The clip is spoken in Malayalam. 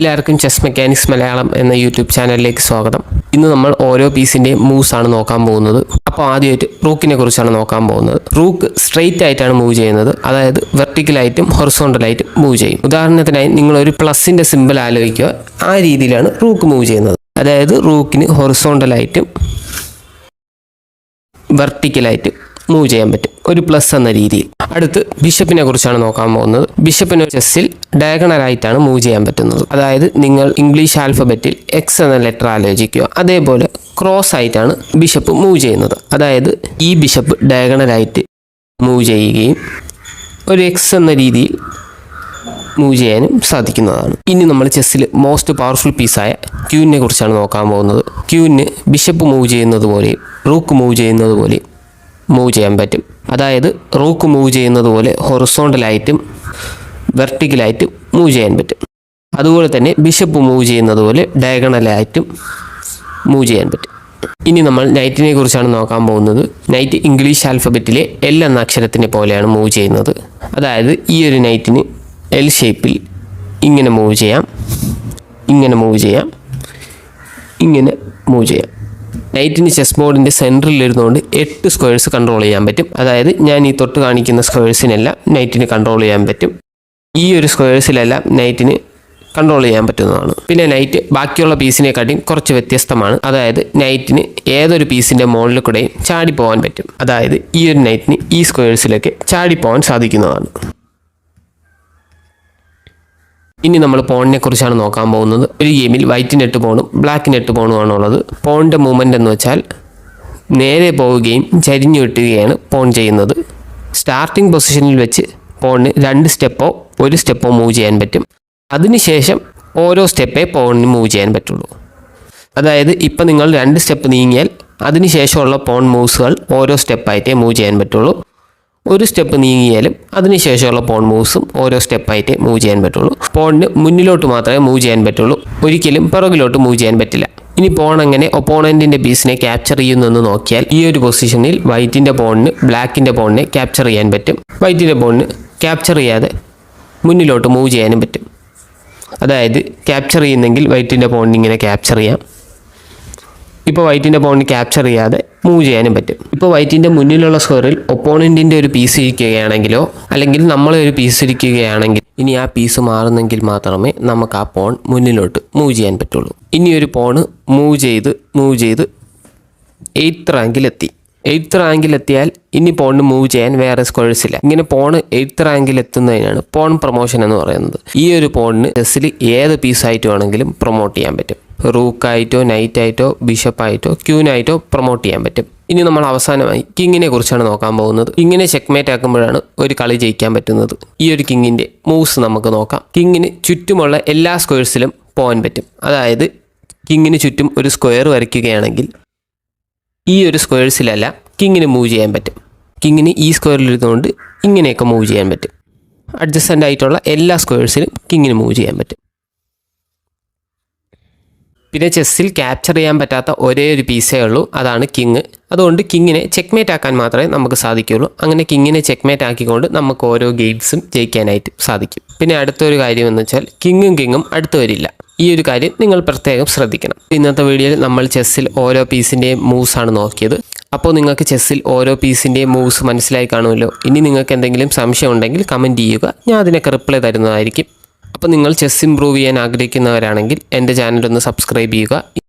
എല്ലാവർക്കും ചെസ് മെക്കാനിക്സ് മലയാളം എന്ന യൂട്യൂബ് ചാനലിലേക്ക് സ്വാഗതം. ഇന്ന് നമ്മൾ ഓരോ പീസിൻ്റെയും മൂവ്സ് ആണ് നോക്കാൻ പോകുന്നത്. അപ്പോൾ ആദ്യമായിട്ട് റൂക്കിനെ കുറിച്ചാണ് നോക്കാൻ പോകുന്നത്. റൂക്ക് സ്ട്രെയിറ്റ് ആയിട്ടാണ് മൂവ് ചെയ്യുന്നത്, അതായത് വെർട്ടിക്കലായിട്ടും ഹൊറിസോണ്ടലായിട്ടും മൂവ് ചെയ്യും. ഉദാഹരണത്തിനായി നിങ്ങളൊരു പ്ലസിൻ്റെ സിമ്പിൾ ആലോചിക്കുക, ആ രീതിയിലാണ് റൂക്ക് മൂവ് ചെയ്യുന്നത്. അതായത് റൂക്കിന് ഹൊറിസോണ്ടലായിട്ടും വെർട്ടിക്കലായിട്ടും മൂവ് ചെയ്യാൻ പറ്റും, ഒരു പ്ലസ് എന്ന രീതിയിൽ. അടുത്ത് ബിഷപ്പിനെ കുറിച്ചാണ് നോക്കാൻ പോകുന്നത്. ബിഷപ്പിന് ചെസ്സിൽ ഡയഗണലായിട്ടാണ് മൂവ് ചെയ്യാൻ പറ്റുന്നത്. അതായത് നിങ്ങൾ ഇംഗ്ലീഷ് ആൽഫബറ്റിൽ എക്സ് എന്ന ലെറ്റർ ആലോചിക്കുക, അതേപോലെ ക്രോസ് ആയിട്ടാണ് ബിഷപ്പ് മൂവ് ചെയ്യുന്നത്. അതായത് ഈ ബിഷപ്പ് ഡയഗണലായിട്ട് മൂവ് ചെയ്യുകയും ഒരു എക്സ് എന്ന രീതിയിൽ മൂവ് ചെയ്യാനും സാധിക്കുന്നതാണ്. ഇനി നമ്മൾ ചെസ്സിൽ മോസ്റ്റ് പവർഫുൾ പീസായ ക്യൂവിനെ കുറിച്ചാണ് നോക്കാൻ പോകുന്നത്. ക്യൂവിന് ബിഷപ്പ് മൂവ് ചെയ്യുന്നത് പോലെയും റൂക്ക് മൂവ് ചെയ്യുന്നത് പോലെയും മൂവ് ചെയ്യാൻ പറ്റും. അതായത് റൂക്ക് മൂവ് ചെയ്യുന്നത് പോലെ ഹൊറിസോണ്ടലായിട്ടും വെർട്ടിക്കലായിട്ടും മൂവ് ചെയ്യാൻ പറ്റും. അതുപോലെ തന്നെ ബിഷപ്പ് മൂവ് ചെയ്യുന്നത് പോലെ ഡയഗണലായിട്ടും മൂവ് ചെയ്യാൻ പറ്റും. ഇനി നമ്മൾ നൈറ്റിനെ കുറിച്ചാണ് നോക്കാൻ പോകുന്നത്. നൈറ്റ് ഇംഗ്ലീഷ് ആൽഫബറ്റിലെ എൽ എന്ന അക്ഷരത്തിനെ പോലെയാണ് മൂവ് ചെയ്യുന്നത്. അതായത് ഈ ഒരു നൈറ്റിന് എൽ ഷേപ്പിൽ ഇങ്ങനെ മൂവ് ചെയ്യാം, ഇങ്ങനെ മൂവ് ചെയ്യാം, ഇങ്ങനെ മൂവ് ചെയ്യാം. നൈറ്റിന് ചെസ് ബോർഡിൻ്റെ സെൻറ്ററിൽ ഇരുന്നുകൊണ്ട് 8 സ്ക്വയർസ് കൺട്രോൾ ചെയ്യാൻ പറ്റും. അതായത് ഞാൻ ഈ തൊട്ട് കാണിക്കുന്ന സ്ക്വയർസിനെല്ലാം നൈറ്റിന് കൺട്രോൾ ചെയ്യാൻ പറ്റും. ഈ ഒരു സ്ക്വയർസിലെല്ലാം നൈറ്റിന് കൺട്രോൾ ചെയ്യാൻ പറ്റുന്നതാണ്. പിന്നെ നൈറ്റ് ബാക്കിയുള്ള പീസിനെക്കാട്ടിയും കുറച്ച് വ്യത്യസ്തമാണ്. അതായത് നൈറ്റിന് ഏതൊരു പീസിൻ്റെ മുകളിൽ കൂടെയും ചാടിപ്പോകാൻ പറ്റും. അതായത് ഈ ഒരു നൈറ്റിന് ഈ സ്ക്വയർസിലൊക്കെ ചാടിപ്പോകാൻ സാധിക്കുന്നതാണ്. ഇനി നമ്മൾ പോണിനെ കുറിച്ചാണ് നോക്കാൻ പോകുന്നത്. ഒരു ഗെയിമിൽ വൈറ്റിന് 8 പോണും ബ്ലാക്കിന് 8 പോണുമാണ് ഉള്ളത്. പോണിൻ്റെ മൂവ്മെൻ്റ് എന്ന് വെച്ചാൽ നേരെ പോവുകയും ചരിഞ്ഞു കിട്ടുകയാണ് പോൺ ചെയ്യുന്നത്. സ്റ്റാർട്ടിംഗ് പൊസിഷനിൽ വെച്ച് പോണിന് 2 സ്റ്റെപ്പോ 1 സ്റ്റെപ്പോ മൂവ് ചെയ്യാൻ പറ്റും. അതിനുശേഷം ഓരോ സ്റ്റെപ്പേ പോണിന് മൂവ് ചെയ്യാൻ പറ്റുള്ളൂ. അതായത് ഇപ്പം നിങ്ങൾ 2 സ്റ്റെപ്പ് നീങ്ങിയാൽ അതിനുശേഷമുള്ള പോൺ മൂവ്സുകൾ ഓരോ സ്റ്റെപ്പായിട്ടേ മൂവ് ചെയ്യാൻ പറ്റുള്ളൂ. 1 സ്റ്റെപ്പ് നീങ്ങിയാലും അതിനുശേഷമുള്ള പോൺ മൂവ്സും ഓരോ സ്റ്റെപ്പായിട്ടേ മൂവ് ചെയ്യാൻ പറ്റുള്ളൂ. പോണിന് മുന്നിലോട്ട് മാത്രമേ മൂവ് ചെയ്യാൻ പറ്റുള്ളൂ, ഒരിക്കലും പുറകിലോട്ട് മൂവ് ചെയ്യാൻ പറ്റില്ല. ഇനി പോൺ എങ്ങനെ ഒപ്പോണൻറ്റിൻ്റെ പീസിനെ ക്യാപ്ചർ ചെയ്യുന്നെന്ന് നോക്കിയാൽ ഈ ഒരു പൊസിഷനിൽ വൈറ്റിൻ്റെ പോണിന് ബ്ലാക്കിൻ്റെ പോണിനെ ക്യാപ്ചർ ചെയ്യാൻ പറ്റും. വൈറ്റിൻ്റെ പോണിന് ക്യാപ്ചർ ചെയ്യാതെ മുന്നിലോട്ട് മൂവ് ചെയ്യാനും പറ്റും. അതായത് ക്യാപ്ചർ ചെയ്യുന്നെങ്കിൽ വൈറ്റിൻ്റെ പോണിന് ഇങ്ങനെ ക്യാപ്ചർ ചെയ്യാം. ഇപ്പോൾ വൈറ്റിൻ്റെ പോണിന് ക്യാപ്ചർ ചെയ്യാതെ മൂവ് ചെയ്യാനും പറ്റും. ഇപ്പോൾ വൈറ്റിൻ്റെ മുന്നിലുള്ള സ്ക്വയറിൽ ഒപ്പോണൻറ്റിൻ്റെ ഒരു പീസ് ഇരിക്കുകയാണെങ്കിലോ അല്ലെങ്കിൽ നമ്മളെ ഒരു പീസ് ഇരിക്കുകയാണെങ്കിൽ ഇനി ആ പീസ് മാറുന്നെങ്കിൽ മാത്രമേ നമുക്ക് ആ പോൺ മുന്നിലോട്ട് മൂവ് ചെയ്യാൻ പറ്റുള്ളൂ. ഇനി ഒരു പോണ് മൂവ് ചെയ്ത് 8th റാങ്കിലെത്തി. 8th റാങ്കിലെത്തിയാൽ ഇനി പോണിന് മൂവ് ചെയ്യാൻ വേറെ സ്ക്വയർസ് ഇല്ല. ഇങ്ങനെ പോണ് 8th റാങ്കിൽ എത്തുന്നതിനാണ് പോൺ പ്രൊമോഷൻ എന്ന് പറയുന്നത്. ഈ ഒരു പോണിന് ചെസ്സിൽ ഏത് പീസായിട്ട് വേണമെങ്കിലും പ്രൊമോട്ട് ചെയ്യാൻ പറ്റും. റൂക്കായിട്ടോ നൈറ്റായിട്ടോ ബിഷപ്പായിട്ടോ ക്യൂനായിട്ടോ പ്രൊമോട്ട് ചെയ്യാൻ പറ്റും. ഇനി നമ്മൾ അവസാനമായി കിങ്ങിനെ കുറിച്ചാണ് നോക്കാൻ പോകുന്നത്. കിങ്ങിനെ ചെക്ക്മേറ്റ് ആക്കുമ്പോഴാണ് ഒരു കളി ജയിക്കാൻ പറ്റുന്നത്. ഈ ഒരു കിങ്ങിൻ്റെ മൂവ്സ് നമുക്ക് നോക്കാം. കിങ്ങിന് ചുറ്റുമുള്ള എല്ലാ സ്ക്വയർസിലും പോകാൻ പറ്റും. അതായത് കിങ്ങിന് ചുറ്റും ഒരു സ്ക്വയർ വരയ്ക്കുകയാണെങ്കിൽ ഈ ഒരു സ്ക്വയർസിലല്ല കിങ്ങിന് മൂവ് ചെയ്യാൻ പറ്റും. കിങ്ങിന് ഈ സ്ക്വയറിൽ ഇരുന്നുകൊണ്ട് ഇങ്ങനെയൊക്കെ മൂവ് ചെയ്യാൻ പറ്റും. അഡ്ജസ്റ്റൻ്റ് ആയിട്ടുള്ള എല്ലാ സ്ക്വയർസിലും കിങ്ങിന് മൂവ് ചെയ്യാൻ പറ്റും. പിന്നെ ചെസ്സിൽ ക്യാപ്ചർ ചെയ്യാൻ പറ്റാത്ത ഒരേ ഒരു പീസേ ഉള്ളൂ, അതാണ് കിങ്. അതുകൊണ്ട് കിങ്ങിനെ ചെക്ക്മേറ്റ് ആക്കാൻ മാത്രമേ നമുക്ക് സാധിക്കുകയുള്ളൂ. അങ്ങനെ കിങ്ങിനെ ചെക്ക്മേറ്റ് ആക്കിക്കൊണ്ട് നമുക്ക് ഓരോ ഗെയിംസും ജയിക്കാനായിട്ട് സാധിക്കും. പിന്നെ അടുത്തൊരു കാര്യം എന്ന് വെച്ചാൽ കിങ്ങും അടുത്ത് വരില്ല. ഈ ഒരു കാര്യം നിങ്ങൾ പ്രത്യേകം ശ്രദ്ധിക്കണം. ഇന്നത്തെ വീഡിയോയിൽ നമ്മൾ ചെസ്സിൽ ഓരോ പീസിൻ്റെയും മൂവ്സാണ് നോക്കിയത്. അപ്പോൾ നിങ്ങൾക്ക് ചെസ്സിൽ ഓരോ പീസിൻ്റെയും മൂവ്സ് മനസ്സിലായി കാണുമല്ലോ. ഇനി നിങ്ങൾക്ക് എന്തെങ്കിലും സംശയം ഉണ്ടെങ്കിൽ കമൻറ്റ് ചെയ്യുക, ഞാൻ അതിനൊക്കെ റിപ്ലൈ തരുന്നതായിരിക്കും. അപ്പോൾ നിങ്ങൾ ചെസ് ഇംപ്രൂവ് ചെയ്യാൻ ആഗ്രഹിക്കുന്നവരാണെങ്കിൽ എൻ്റെ ചാനലൊന്ന് സബ്സ്ക്രൈബ് ചെയ്യുക.